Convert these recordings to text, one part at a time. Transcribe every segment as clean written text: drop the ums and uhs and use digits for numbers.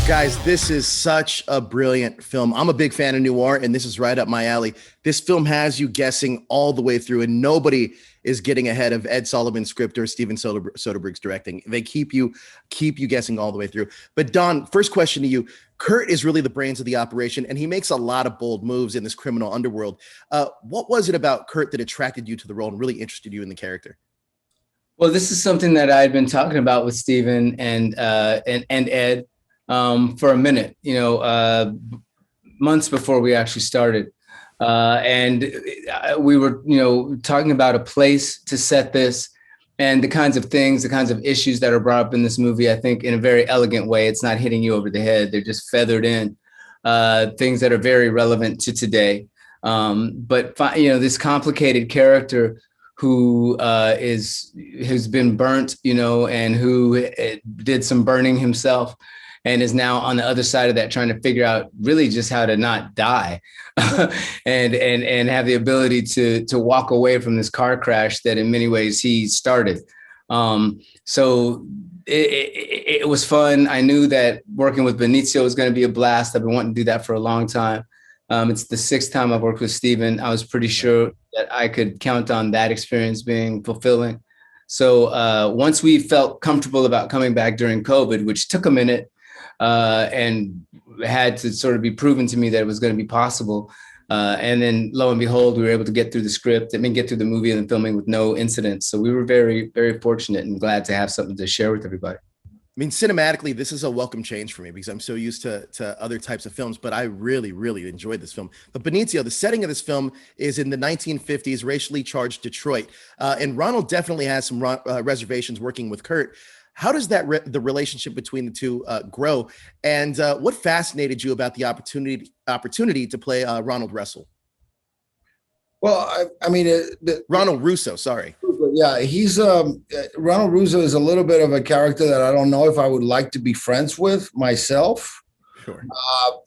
Guys, this is such a brilliant film. I'm a big fan of noir, and this is right up my alley. This film has you guessing all the way through, and nobody is getting ahead of Ed Sullivan's script or Steven Soderbergh's directing. They keep you guessing all the way through. But Don, first question to you. Kurt is really the brains of the operation, and he makes a lot of bold moves in this criminal underworld. What was it about Kurt that attracted you to the role and really interested you in the character? Well, this is something that I had been talking about with Steven and Ed for a minute, months before we actually started. And we were, talking about a place to set this and the kinds of things, the kinds of issues that are brought up in this movie, I think in a very elegant way. It's not hitting you over the head. They're just feathered in things that are very relevant to today. But this complicated character who has been burnt, and who did some burning himself, and is now on the other side of that trying to figure out really just how to not die and have the ability to walk away from this car crash that in many ways he started. So it was fun. I knew that working with Benicio was going to be a blast. I've been wanting to do that for a long time. It's the 6th time I've worked with Steven. I was pretty sure that I could count on that experience being fulfilling. So once we felt comfortable about coming back during COVID, which took a minute, and had to sort of be proven to me that it was going to be possible. And then lo and behold, we were able to get through the script, get through the movie and the filming with no incidents. So we were very, very fortunate and glad to have something to share with everybody. I mean, cinematically, this is a welcome change for me because I'm so used to other types of films, but I really, really enjoyed this film. But Benicio, the setting of this film is in the 1950s, racially charged Detroit. And Ronald definitely has some reservations working with Kurt. How does that the relationship between the two grow? And what fascinated you about the opportunity to play Ronald Russell? Well, Ronald Russo, sorry. Yeah, he's Ronald Russo is a little bit of a character that I don't know if I would like to be friends with myself. Sure.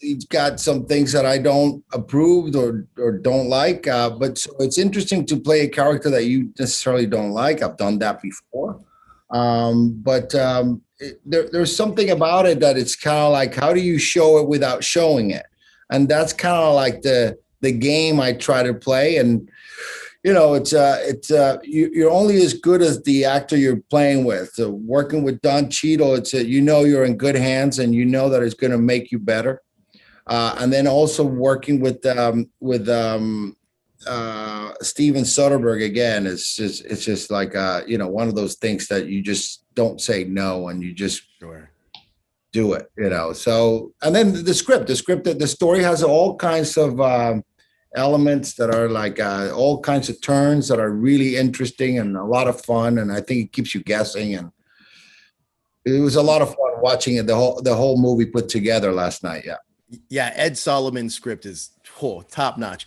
He's got some things that I don't approve or don't like, but so it's interesting to play a character that you necessarily don't like. I've done that before. But there's something about it that it's kind of like, how do you show it without showing it? And that's kind of like the game I try to play. And, you're only as good as the actor you're playing with. So working with Don Cheadle, you're in good hands and that it's going to make you better. And then also working with Steven Soderbergh again, it's just like one of those things that you just don't say no and you just do it, So, and then the story has all kinds of elements that are like all kinds of turns that are really interesting and a lot of fun, and I think it keeps you guessing. And it was a lot of fun watching it, the whole movie put together last night. Yeah, Ed Solomon's script is top notch.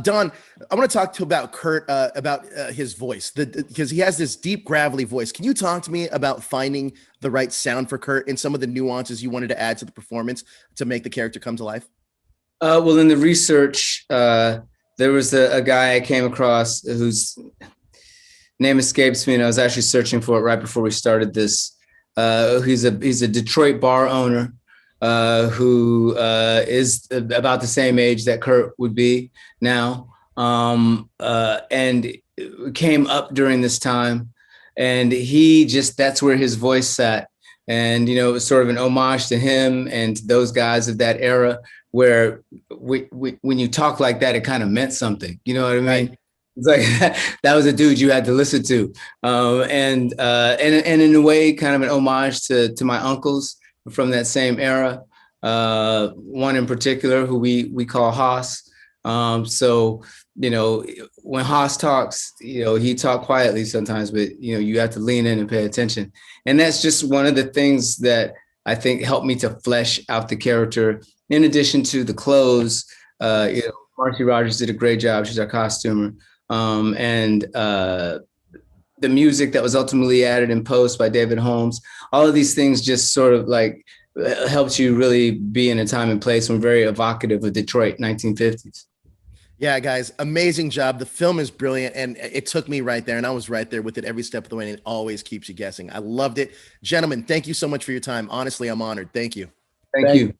Don, I want to talk about Kurt, about his voice, because he has this deep gravelly voice. Can you talk to me about finding the right sound for Kurt and some of the nuances you wanted to add to the performance to make the character come to life? Well, in the research, there was a guy I came across whose name escapes me, and I was actually searching for it right before we started this. He's a Detroit bar owner who is about the same age that Kurt would be now, and came up during this time. And that's where his voice sat. And, it was sort of an homage to him and those guys of that era where when you talk like that, it kind of meant something. You know what I mean? It's like that was a dude you had to listen to. And in a way, kind of an homage to my uncles from that same era. One in particular who we call Haas. So, when Haas talks, he talks quietly sometimes, but, you have to lean in and pay attention. And that's just one of the things that I think helped me to flesh out the character. In addition to the clothes, Marcy Rogers did a great job. She's our costumer. And the music that was ultimately added in post by David Holmes, all of these things just sort of like helped you really be in a time and place and very evocative of Detroit, 1950s. Yeah, guys, amazing job. The film is brilliant, and it took me right there, and I was right there with it every step of the way, and it always keeps you guessing. I loved it. Gentlemen, thank you so much for your time. Honestly, I'm honored. Thank you. Thank you.